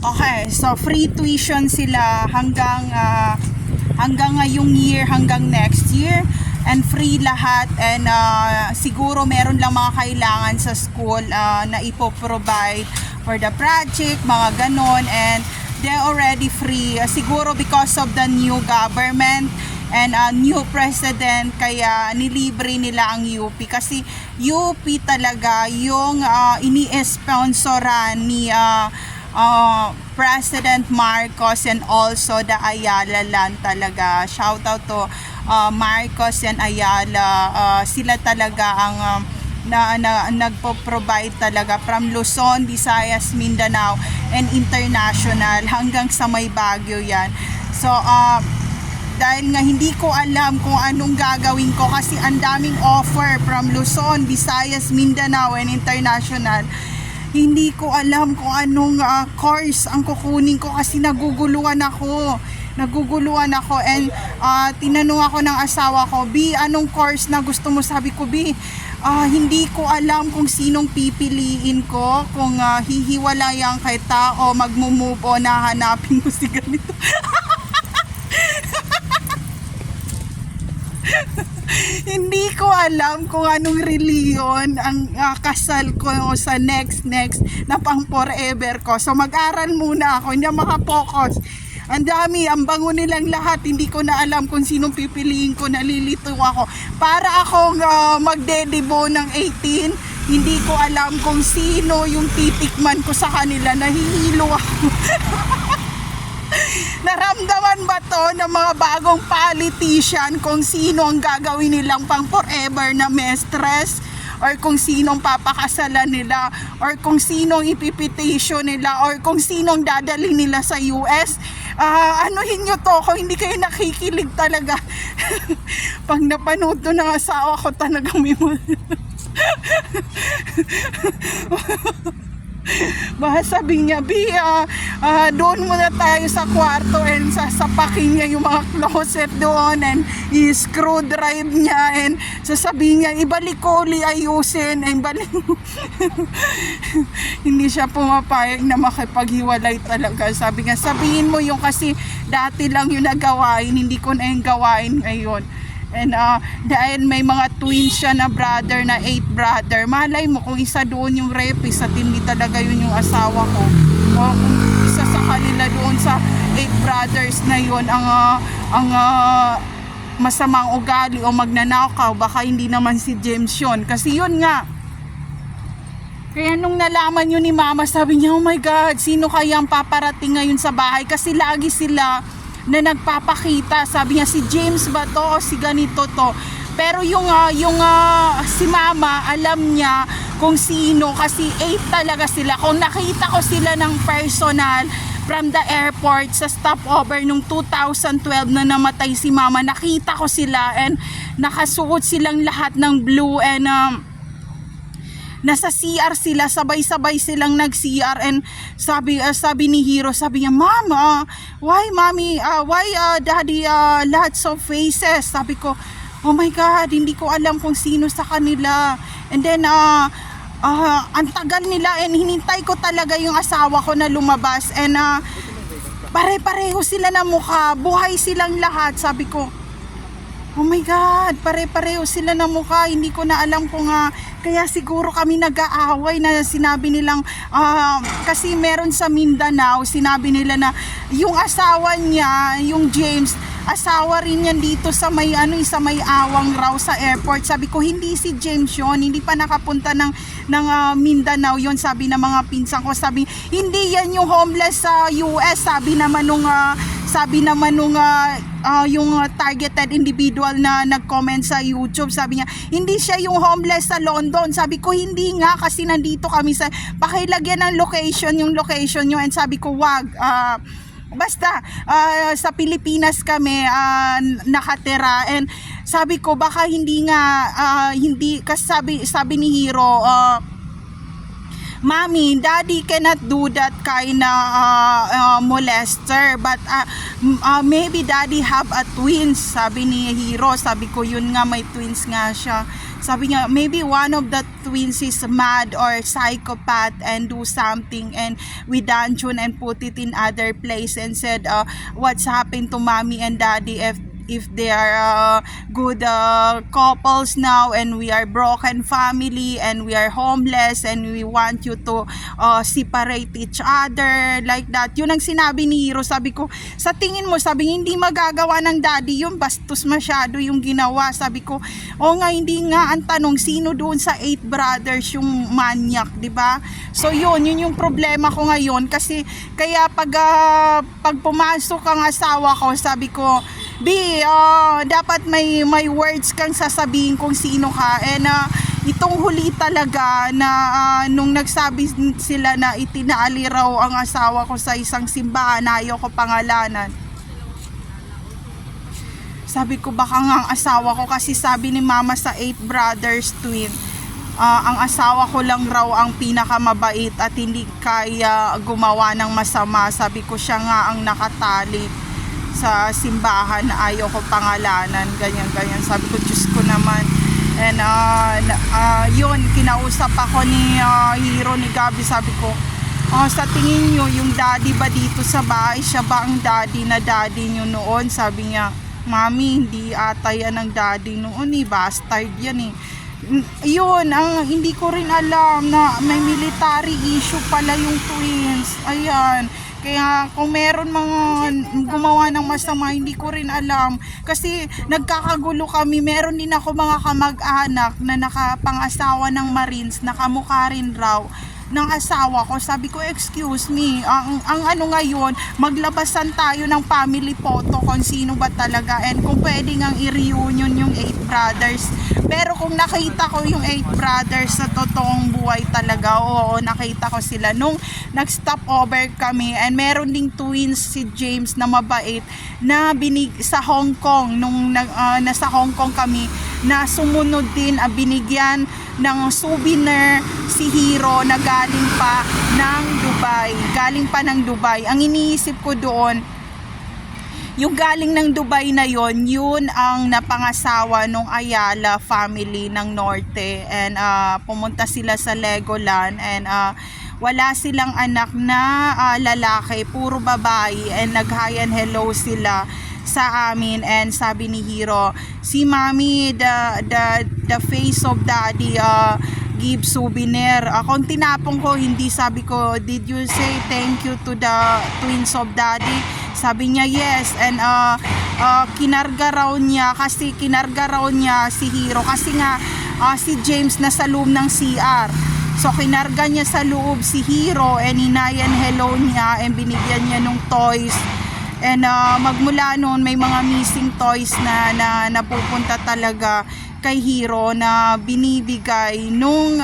Okay, so free tuition sila hanggang ngayong year, hanggang next year, and free lahat, and siguro meron lang mga kailangan sa school na ipoprovide for the project, mga ganon, and they're already free. Siguro because of the new government and new president, kaya nilibre nila ang UP kasi UP talaga yung ini-sponsoran ni President Marcos and also the Ayala land talaga. Shout out to Marcos and Ayala. Sila talaga ang nagpo-provide talaga from Luzon, Visayas, Mindanao and international hanggang sa may Baguio yan. So dahil nga hindi ko alam kung anong gagawin ko kasi ang daming offer from Luzon, Visayas, Mindanao and international. Hindi ko alam kung anong course ang kukunin ko kasi naguguluhan ako and tinanong ako ng asawa ko, B, anong course na gusto mo? Sabi ko, B, hindi ko alam kung sinong pipiliin ko, kung hihiwalayan kita o magmo-move on, hahanapin ko si ganito. Hindi ko alam kung anong reliyon ang kasal ko sa next na pang forever ko. So mag-aral muna ako, hindi makapokus. Ang dami, ang bango nilang lahat. Hindi ko na alam kung sinong pipiliin ko, nalilito ako. Para akong magdedebo ng 18, hindi ko alam kung sino yung titikman ko sa kanila, nahihilo ako. Naramdaman ba to ng mga bagong politician kung sino ang gagawin nilang pang forever na mistress, or kung sinong papakasalan nila, or kung sinong ipipitation nila, or kung sinong dadali nila sa US? Anuhin nyo to kung hindi kayo nakikilig talaga. Pag napanood to ng asawa ko talaga may baka sabi niya, Bia, doon muna tayo sa kwarto and sasapakin niya yung mga closet doon and i-screw drive niya and sasabihin niya, ibalik ko uli, ayusin and balik. Hindi siya pumapayag na makipaghiwalay talaga. Sabi niya, sabihin mo yung kasi dati lang yung nagawain, hindi ko na yung gawain ngayon. And dahil may mga twins siya na brother, na 8 brother, malay mo kung isa doon yung rapist at hindi talaga yun yung asawa ko, o kung isa sa kanila doon sa 8 brothers na yun ang masamang ugali o magnanakaw, baka hindi naman si James yun. Kasi yun nga, kaya nung nalaman yun ni mama, sabi niya, oh my God, sino kaya ang paparating ngayon sa bahay? Kasi lagi sila na nagpapakita, sabi niya, si James ba to o si ganito to. Pero yung si mama, alam niya kung sino kasi 8 talaga sila. Kung nakita ko sila ng personal from the airport sa stopover nung 2012 na namatay si mama, nakita ko sila and nakasuot silang lahat ng blue and nasa CR sila, sabay-sabay silang nag-CR and sabi ni Hero, sabi niya, Mama, why mommy, why daddy, lots of faces? Sabi ko, oh my God, hindi ko alam kung sino sa kanila. And then ang tagal nila and hinintay ko talaga yung asawa ko na lumabas and pare-pareho sila na mukha, buhay silang lahat. Sabi ko, oh my God, pare-pareho sila na mukha. Hindi ko na alam kung kaya siguro kami nag-aaway na sinabi nilang kasi meron sa Mindanao, sinabi nila na yung asawa niya, yung James, asawa rin yan dito sa may sa may awang raw sa airport. Sabi ko, hindi si James yun, hindi pa nakapunta ng Mindanao yon, sabi ng mga pinsan ko. Sabi, hindi yan yung homeless sa US, sabi naman nung yung targeted individual na nag-comment sa YouTube. Sabi niya, hindi siya yung homeless sa London. Sabi ko, hindi nga kasi nandito kami sa, pakilagyan ng location, yung location nyo. And sabi ko, wag, basta sa Pilipinas kami nakatira. And sabi ko, baka hindi nga hindi, kasi sabi ni Hero, Mommy, Daddy cannot do that kind of molester, but maybe Daddy have a twins, sabi ni Hero. Sabi ko, yun nga, may twins nga siya. sabi niya maybe one of the twins is mad or psychopath and do something, and we dungeon and put it in other place and said what's happened to mommy and daddy if they are good couples now, and we are broken family and we are homeless and we want you to separate each other like that. Yun ang sinabi ni Hiro. Sabi ko, sa tingin mo, sabi hindi magagawa ng daddy yun, bastos masyado yung ginawa. Sabi ko, nga, hindi nga. Ang tanong, sino doon sa 8 brothers yung manyak, di ba? So yun yung problema ko ngayon, kasi kaya pag pumasok ang asawa ko, sabi ko, B, dapat may words kang sasabihin kung sino ka. And itong huli talaga na nung nagsabi sila na itinali raw ang asawa ko sa isang simbahan, ayaw ko pangalanan. Sabi ko baka nga ang asawa ko, kasi sabi ni mama sa 8 brothers twin, ang asawa ko lang raw ang pinakamabait at hindi kaya gumawa ng masama. Sabi ko siya nga ang nakatali sa simbahan na ayaw ko pangalanan, ganyan. Sabi ko, Diyos ko naman. And yun, kinausap ako ni Hiro, ni Gabi. Sabi ko, sa tingin nyo, yung daddy ba dito sa bahay, siya ba ang daddy na daddy nyo noon? Sabi niya, mami, hindi ata yan ang daddy noon bastard yan Yun, hindi ko rin alam na may military issue pala yung twins. Ayan. Kaya kung meron mga gumawa ng masama, hindi ko rin alam. Kasi nagkakagulo kami. Meron din ako mga kamag-anak na nakapangasawa ng Marines, nakamukha rin raw ng asawa ko. Sabi ko, excuse me, ang ano ngayon, maglabasan tayo ng family photo kung sino ba talaga, and kung pwede ngang i-reunion yung 8 brothers. Pero kung nakita ko yung 8 brothers sa totoong buhay talaga, oo, nakita ko sila nung nag-stop over kami. And meron ding twins si James na mabait na sa Hong Kong, nung nasa Hong Kong kami, na sumunod din, binigyan ng souvenir si Hiro na galing pa ng Dubai. Ang iniisip ko doon, yung galing ng Dubai na yun ang napangasawa nung Ayala family ng Norte, and pumunta sila sa Legoland, and wala silang anak na lalaki, puro babae, and nag-hi and hello sila sa amin. And sabi ni Hiro, si mommy, the face of daddy give souvenir. Kung tinapong ko, hindi, sabi ko, did you say thank you to the twins of daddy? Sabi niya yes. And kinarga raw niya si Hiro, kasi nga si James nasa loob ng CR. So kinarga niya sa loob si Hiro, and hinayan hello niya, and binigyan niya ng toys. And magmula noon, may mga missing toys na napupunta talaga kay Hiro na binibigay nung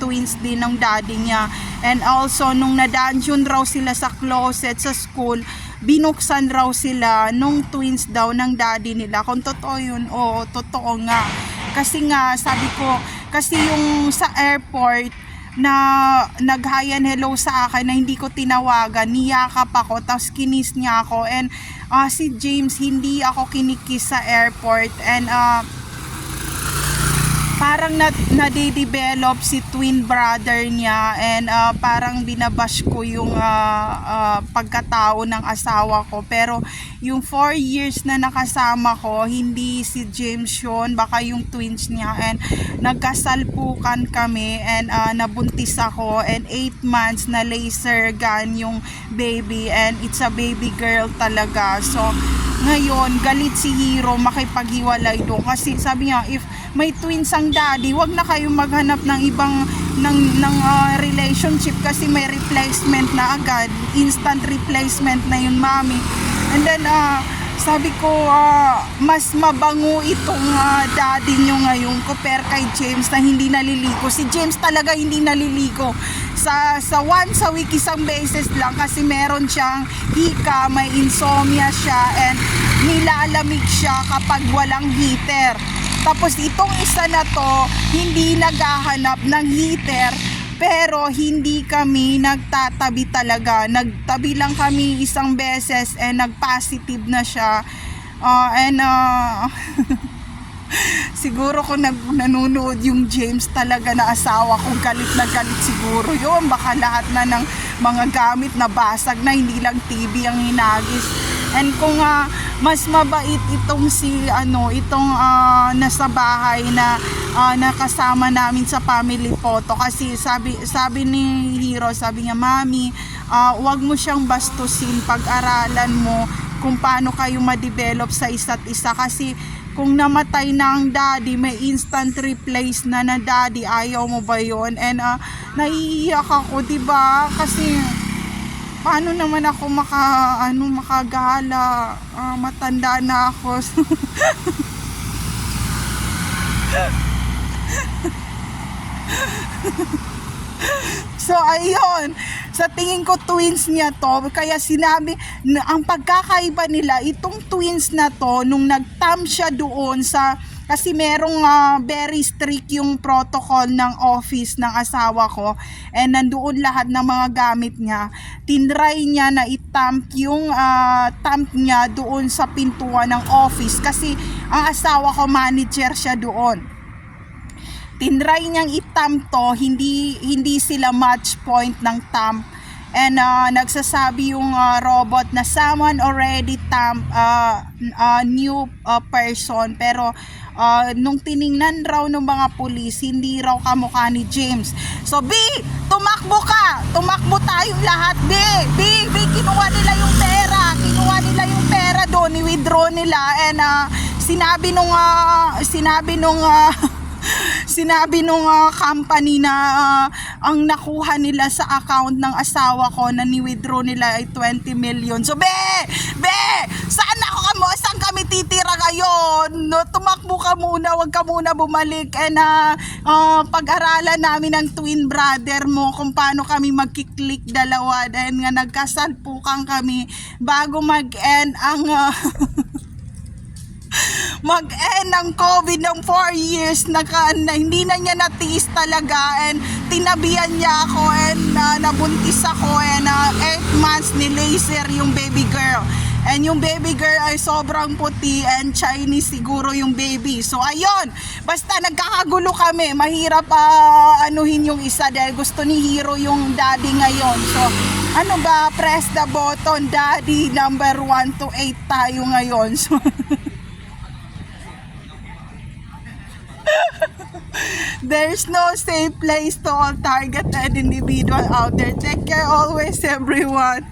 twins din ng daddy niya. And also nung na-dungeon raw sila sa closet sa school, binuksan raw sila nung twins daw ng daddy nila. Kung totoo yun, oo, totoo nga. Kasi nga, sabi ko, kasi yung sa airport na nag-hi and hello sa akin na hindi ko tinawagan, niyakap ako, tapos kinis niya ako. And si James, hindi ako kinikis sa airport. And parang nade-develop si twin brother niya, and parang binabash ko yung pagkatao ng asawa ko. Pero yung 4 years na nakasama ko, hindi si James yun, baka yung twins niya. And nagkasalpukan kami, and nabuntis ako, and 8 months na laser gun yung baby, and it's a baby girl talaga. So ngayon, galit si Hiro makipaghiwalay doon, kasi sabi niya, if may twins ang daddy, wag na kayong maghanap ng ibang relationship, kasi may replacement na agad, instant replacement na yun, mami. And then sabi ko, mas mabango itong daddy nyo ngayon compare kay James na hindi naliligo. Si James talaga hindi naliligo. Sa once a week, isang beses lang, kasi meron siyang hika, may insomnia siya, and nilalamig siya kapag walang heater. Tapos itong isa na to, hindi naghahanap ng heater, pero hindi kami nagtatabi talaga. Nagtabi lang kami isang beses, and nag-positive na siya. Siguro kung nanonood yung James talaga na asawa ko, galit na galit siguro yun. Baka lahat na ng mga gamit na basag na, hindi lang TV ang hinagis. And kung mas mabait itong nasa bahay na nakasama namin sa family photo, kasi sabi ni Hero, sabi niya, Mami, wag mo siyang bastusin, pag-aralan mo kung paano kayo ma-develop sa isa't isa, kasi kung namatay na ang daddy, may instant replace na daddy, ayaw mo ba yun? And naiiyak ako, diba? Kasi paano naman ako makagala, matanda na ako. So ayun, sa tingin ko twins niya to, kaya sinabi ang pagkakaiba nila, itong twins na to, nung nag-tam siya doon kasi merong very strict yung protocol ng office ng asawa ko, and nandoon lahat ng mga gamit niya. Tinry niya na itamp yung tamp niya doon sa pintuan ng office, kasi ang asawa ko manager siya doon. Tinry niyang itamp to, hindi sila match point ng tamp. And nagsasabi yung robot na someone already tamp new person, pero nung tiningnan raw ng mga pulis, hindi raw kamukha ni James. So B, tumakbo tayong lahat. B, kinuha nila yung pera doon, i-withdraw nila. And sinabi nung company na ang nakuha nila sa account ng asawa ko na ni-withdraw nila ay 20 million. So saan kami titira ngayon? No, tumakbo ka muna, wag ka muna bumalik. And pag-aralan namin ng twin brother mo kung paano kami magkiklik dalawa, dahil nga nagkasalpukan kami bago mag-end ang mag-end ng COVID ng 4 years na hindi na niya natiis talaga, and tinabihan niya ako, and nabuntis ako, and 8 months ni laser yung baby girl. And yung baby girl ay sobrang puti, and Chinese siguro yung baby. So ayun, basta nagkakagulo kami. Mahirap anuhin yung isa dahil gusto ni Hero yung daddy ngayon. So press the button, daddy number 1 to 8 tayo ngayon. So there's no safe place to all targeted individual out there. Take care always, everyone.